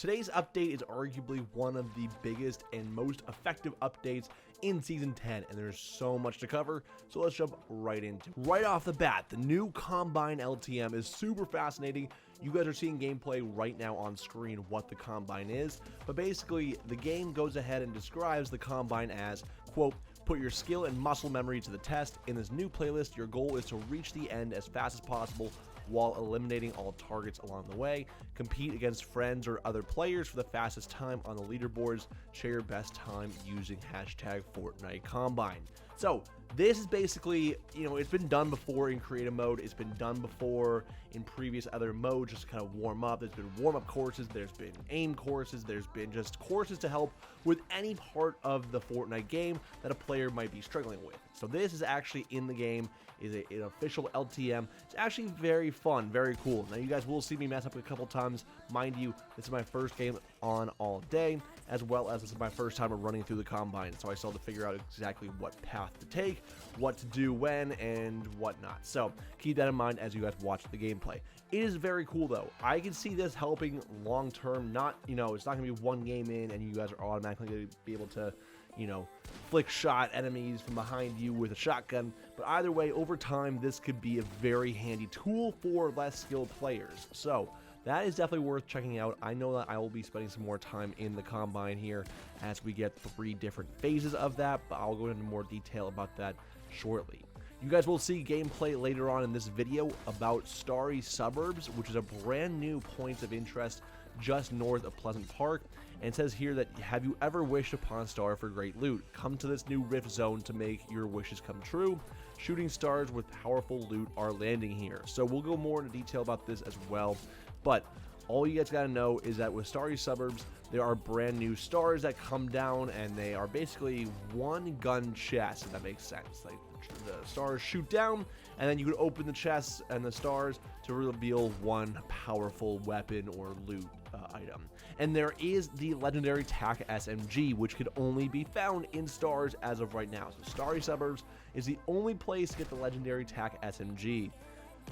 today's update is arguably one of the biggest and most effective updates in Season 10, and there's so much to cover, so let's jump right into it. Right off the bat, the new Combine LTM is super fascinating. You guys are seeing gameplay right now on screen what the Combine is, but basically the game goes ahead and describes the Combine as, quote, put your skill and muscle memory to the test. In this new playlist, your goal is to reach the end as fast as possible while eliminating all targets along the way. Compete against friends or other players for the fastest time on the leaderboards. Share your best time using hashtag FORTNITE Combine. So this is basically, it's been done before in creative mode. It's been done before in previous other modes, just to kind of warm up. There's been warm-up courses, there's been aim courses, there's been just courses to help with any part of the Fortnite game that a player might be struggling with. So this is actually in the game, is an official LTM. It's actually very fun, very cool. Now you guys will see me mess up a couple times. Mind you, this is my first game on all day, as well as this is my first time running through the Combine, so I still have to figure out exactly what path to take, what to do when, and whatnot. So keep that in mind as you guys watch the gameplay. It is very cool though. I can see this helping long term. Not, it's not gonna be one game in and you guys are automatically gonna be able to, flick shot enemies from behind you with a shotgun, but either way, over time, this could be a very handy tool for less skilled players. So that is definitely worth checking out. I know that I will be spending some more time in the Combine here as we get 3 different phases of that, but I'll go into more detail about that shortly. You guys will see gameplay later on in this video about Starry Suburbs, which is a brand new point of interest just north of Pleasant Park. And it says here that, have you ever wished upon a star for great loot? Come to this new rift zone to make your wishes come true. Shooting stars with powerful loot are landing here. So we'll go more into detail about this as well. But all you guys gotta know is that with Starry Suburbs, there are brand new stars that come down, and they are basically one gun chests, if that makes sense. Like, the stars shoot down, and then you can open the chests and the stars to reveal one powerful weapon or loot item. And there is the legendary TAC SMG, which could only be found in stars as of right now. So Starry Suburbs is the only place to get the legendary TAC SMG.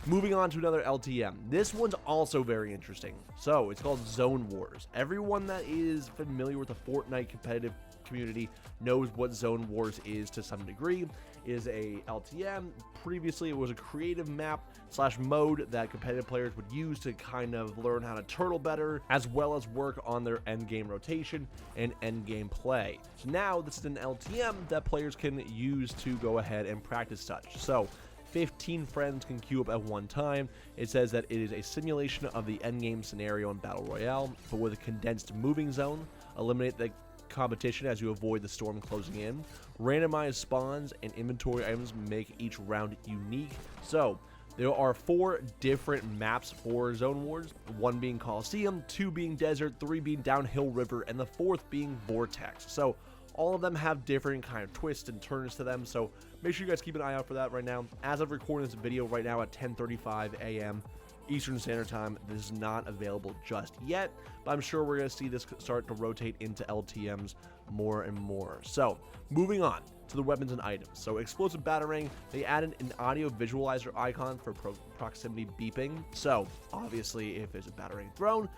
Moving on to another LTM. This one's also very interesting. So it's called Zone Wars. Everyone that is familiar with the Fortnite competitive community knows what Zone Wars is to some degree. It is a LTM. Previously, it was a creative map / mode that competitive players would use to kind of learn how to turtle better, as well as work on their end game rotation and end game play. So now this is an LTM that players can use to go ahead and practice such. So 15 friends can queue up at one time. It says that it is a simulation of the endgame scenario in Battle Royale, but with a condensed moving zone. Eliminate the competition as you avoid the storm closing in. Randomized spawns and inventory items make each round unique. So there are 4 different maps for Zone Wars, 1 being Coliseum, 2 being Desert, 3 being Downhill River, and the 4th being Vortex. So all of them have different kind of twists and turns to them, so make sure you guys keep an eye out for that right now. As of recording this video right now at 10:35 a.m. Eastern Standard Time, this is not available just yet, but I'm sure we're going to see this start to rotate into LTMs more and more. So moving on to the weapons and items. So explosive batarang, they added an audio visualizer icon for proximity beeping. So obviously if there's a batarang thrown,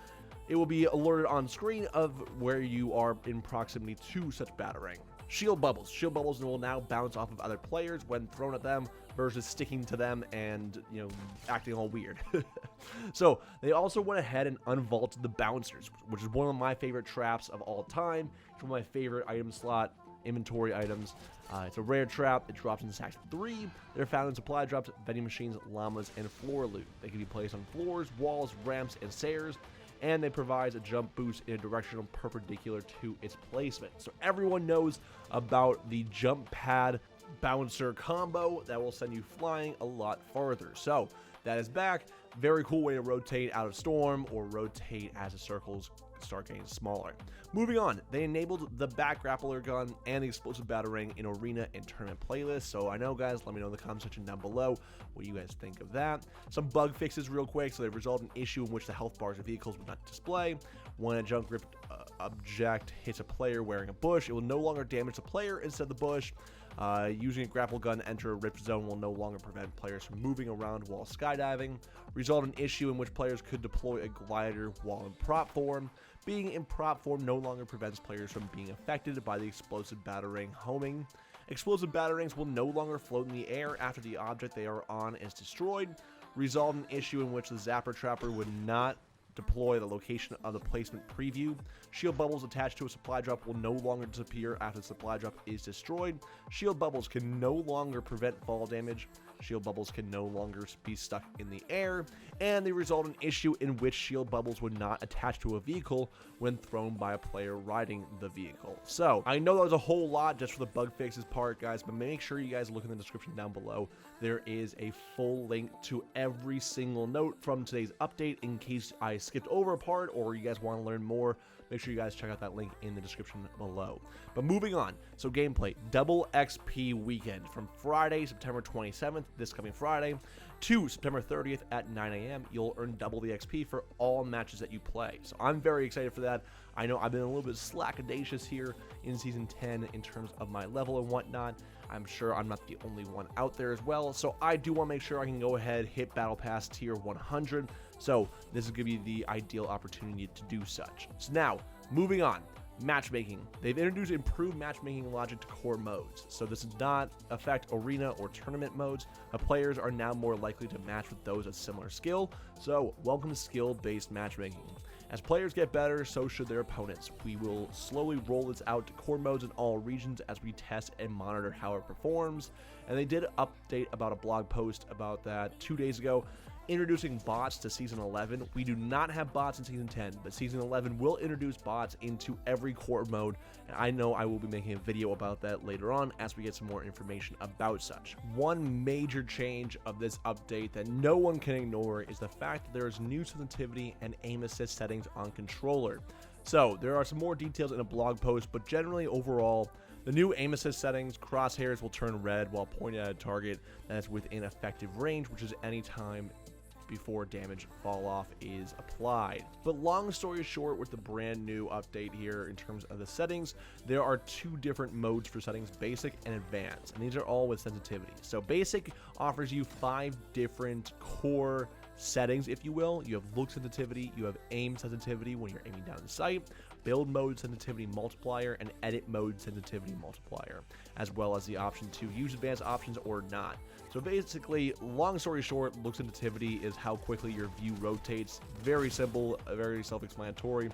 it will be alerted on screen of where you are in proximity to such batarang. Shield bubbles. Shield bubbles will now bounce off of other players when thrown at them versus sticking to them and, acting all weird. So they also went ahead and unvaulted the bouncers, which is one of my favorite traps of all time. It's one of my favorite item slot inventory items. It's a rare trap. It drops in stacks 3. They're found in supply drops, vending machines, llamas, and floor loot. They can be placed on floors, walls, ramps, and stairs, and they provide a jump boost in a direction perpendicular to its placement. So everyone knows about the jump pad bouncer combo that will send you flying a lot farther. So that is back. Very cool way to rotate out of storm or rotate as the circles start getting smaller. Moving on, they enabled the back grappler gun and the explosive batarang in arena and tournament playlists. So I know, guys, let me know in the comment section down below what you guys think of that. Some bug fixes real quick. So they resolved an issue in which the health bars of vehicles would not display. When a junk grip object hits a player wearing a bush, it will no longer damage the player instead of the bush. Using a grapple gun to enter a rift zone will no longer prevent players from moving around while skydiving. Resolved an issue in which players could deploy a glider while in prop form. Being in prop form no longer prevents players from being affected by the explosive batarang homing. Explosive batarangs will no longer float in the air after the object they are on is destroyed. Resolve an issue in which the Zapper Trapper would not deploy the location of the placement preview. Shield bubbles attached to a supply drop will no longer disappear after the supply drop is destroyed. Shield bubbles can no longer prevent fall damage. Shield bubbles can no longer be stuck in the air, and they result in an issue in which shield bubbles would not attach to a vehicle when thrown by a player riding the vehicle. So, I know that was a whole lot just for the bug fixes part, guys, but make sure you guys look in the description down below. There is a full link to every single note from today's update in case I skipped over a part or you guys want to learn more. Make sure you guys check out that link in the description below. But moving on, so gameplay, double XP weekend from Friday, September 27th, this coming Friday, to September 30th at 9 a.m. You'll earn double the XP for all matches that you play. So I'm very excited for that. I know I've been a little bit slackadacious here in Season 10 in terms of my level and whatnot. I'm sure I'm not the only one out there as well. So I do want to make sure I can go ahead, hit Battle Pass Tier 100. So this is going to be the ideal opportunity to do such. So now, moving on. Matchmaking. They've introduced improved matchmaking logic to core modes, so this does not affect arena or tournament modes. The players are now more likely to match with those of similar skill, so welcome to skill-based matchmaking. As players get better, so should their opponents. We will slowly roll this out to core modes in all regions as we test and monitor how it performs, and they did update about a blog post about that 2 days ago. Introducing bots to Season 11. We do not have bots in Season 10, but Season 11 will introduce bots into every core mode, and I know I will be making a video about that later on as we get some more information about such. One major change of this update that no one can ignore is the fact that there is new sensitivity and aim assist settings on controller. So there are some more details in a blog post, but generally overall, the new aim assist settings, crosshairs will turn red while pointed at a target that is within effective range, which is any time before damage fall off is applied. But long story short, with the brand new update here in terms of the settings, there are two different modes for settings, basic and advanced, and these are all with sensitivity. So basic offers you 5 different core settings, if you will. You have look sensitivity, you have aim sensitivity when you're aiming down in sight, build mode sensitivity multiplier, and edit mode sensitivity multiplier, as well as the option to use advanced options or not. So basically, long story short, look sensitivity is how quickly your view rotates. Very simple, very self-explanatory.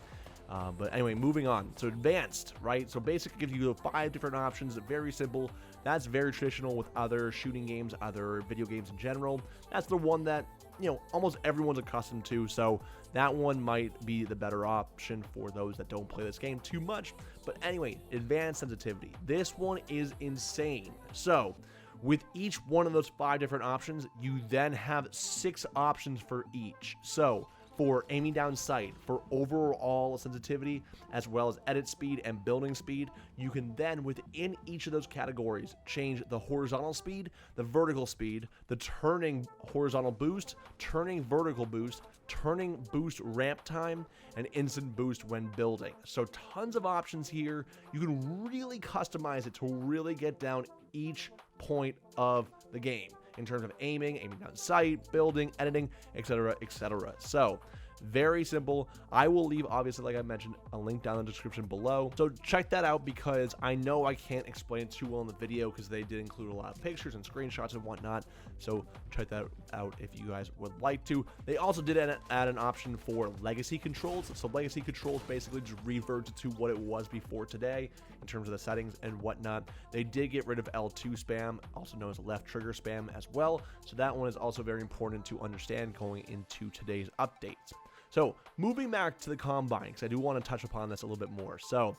But anyway, moving on. So advanced, right? So basic gives you 5 different options. Very simple. That's very traditional with other shooting games, other video games in general. That's the one that, you know, almost everyone's accustomed to. So that one might be the better option for those that don't play this game too much. But anyway, advanced sensitivity. This one is insane. So with each one of those 5 different options, you then have 6 options for each. So for aiming down sight, for overall sensitivity, as well as edit speed and building speed, you can then within each of those categories change the horizontal speed, the vertical speed, the turning horizontal boost, turning vertical boost, turning boost ramp time, and instant boost when building. So tons of options here. You can really customize it to really get down each point of the game in terms of aiming down sight, building, editing, etc., etc. So very simple. I will leave, obviously, like I mentioned, a link down in the description below. So check that out, because I know I can't explain it too well in the video because they did include a lot of pictures and screenshots and whatnot. So check that out if you guys would like to. They also did add an option for legacy controls. So legacy controls basically just reverted to what it was before today in terms of the settings and whatnot. They did get rid of L2 spam, also known as left trigger spam as well. So that one is also very important to understand going into today's updates. So moving back to the Combine, because I do want to touch upon this a little bit more. So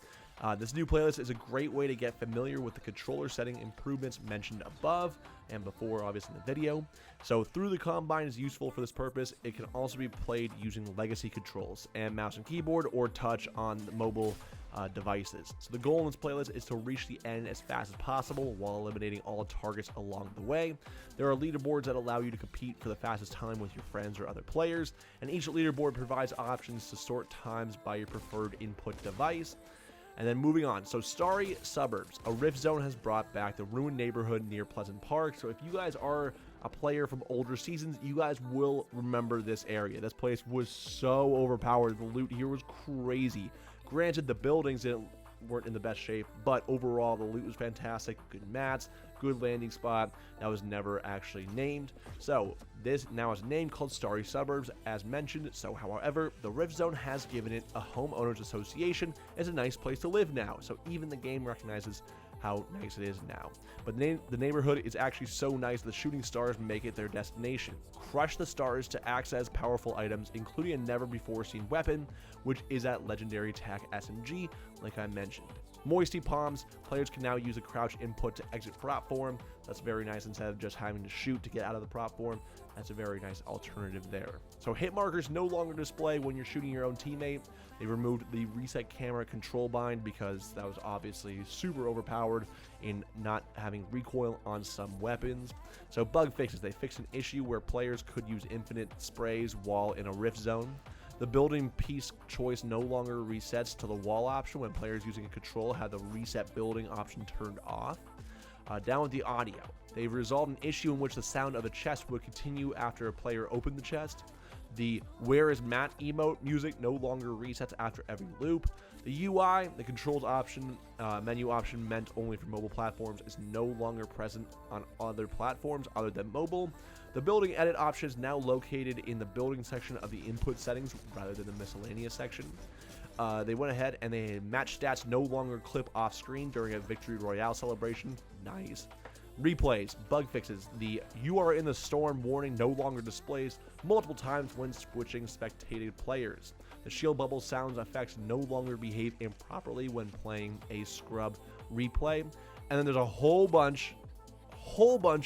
this new playlist is a great way to get familiar with the controller setting improvements mentioned above and before, obviously, in the video. So through the Combine is useful for this purpose. It can also be played using legacy controls and mouse and keyboard or touch on the mobile devices. So the goal in this playlist is to reach the end as fast as possible while eliminating all targets along the way. There are leaderboards that allow you to compete for the fastest time with your friends or other players, and each leaderboard provides options to sort times by your preferred input device. And then moving on, so Starry Suburbs, a Rift Zone has brought back the ruined neighborhood near Pleasant Park. So if you guys are a player from older seasons, you guys will remember this area. This place was so overpowered. The loot here was crazy. Granted, the buildings weren't in the best shape, but overall the loot was fantastic. Good mats, good landing spot. That was never actually named. So this now is a name called Starry Suburbs, as mentioned. So however, the Rift Zone has given it a homeowners association as a nice place to live now. So even the game recognizes how nice it is now. But the neighborhood is actually so nice the shooting stars make it their destination. Crush the stars to access powerful items, including a never before seen weapon, which is at legendary TAC SMG, like I mentioned. Moisty Palms, players can now use a crouch input to exit platform. That's very nice. Instead of just having to shoot to get out of the platform, that's a very nice alternative there. So hit markers no longer display when you're shooting your own teammate. They removed the reset camera control bind because that was obviously super overpowered in not having recoil on some weapons. So bug fixes, they fixed an issue where players could use infinite sprays while in a rift zone. The building piece choice no longer resets to the wall option when players using a control have the reset building option turned off. Down with the audio. They've resolved an issue in which the sound of a chest would continue after a player opened the chest. The Where is Matt emote music no longer resets after every loop. The UI, the controls option, menu option meant only for mobile platforms, is no longer present on other platforms other than mobile. The building edit option is now located in the building section of the input settings rather than the miscellaneous section. They went ahead and they match stats no longer clip off screen during a victory royale celebration. Nice. Replays, bug fixes. The "You are in the storm" warning no longer displays multiple times when switching spectated players. The shield bubble sounds effects no longer behave improperly when playing a scrub replay. And then there's a whole bunch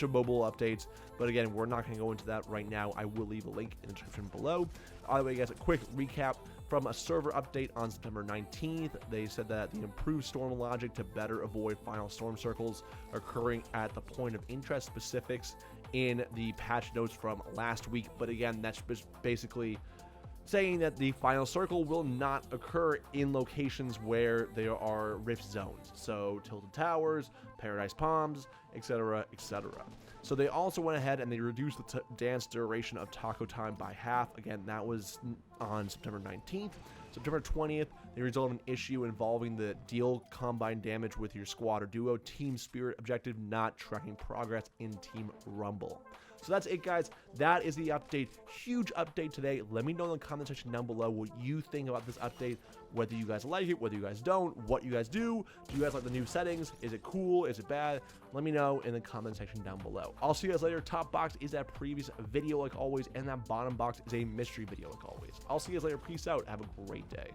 of mobile updates, but again, we're not going to go into that right now. I will leave a link in the description below. Either way, guys, a quick recap from a server update on September 19th. They said that the improved storm logic to better avoid final storm circles occurring at the point of interest specifics in the patch notes from last week. But again, that's just basically saying that the final circle will not occur in locations where there are rift zones. So Tilted Towers, Paradise Palms, etc., etc. So they also went ahead and they reduced the dance duration of taco time by half. Again, that was on September 19th. September 20th, they resolved an issue involving the deal combine damage with your squad or duo team spirit objective not tracking progress in Team Rumble. So that's it, guys. That is the update. Huge update today. Let me know in the comment section down below what you think about this update, whether you guys like it, whether you guys don't, what you guys do. Do you guys like the new settings? Is it cool? Is it bad? Let me know in the comment section down below. I'll see you guys later. Top box is that previous video like always, and that bottom box is a mystery video like always. I'll see you guys later. Peace out. Have a great day.